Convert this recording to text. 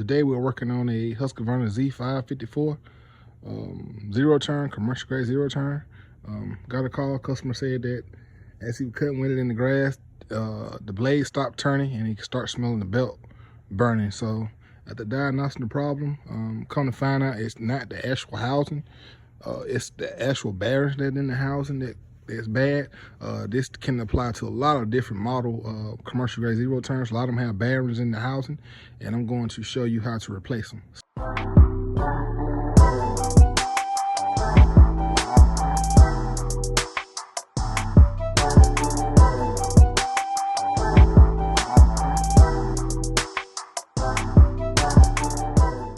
Today we're working on a Husqvarna Z554 zero turn, commercial grade zero turn. Got a call, customer said that as he was cutting with it in the grass, the blade stopped turning and he could start smelling the belt burning. So after diagnosing the problem, come to find out it's not the actual housing, it's the actual bearings that in the housing that's bad. This can apply to a lot of different model commercial grade zero turns. A lot of them have bearings in the housing, and I'm going to show you how to replace them.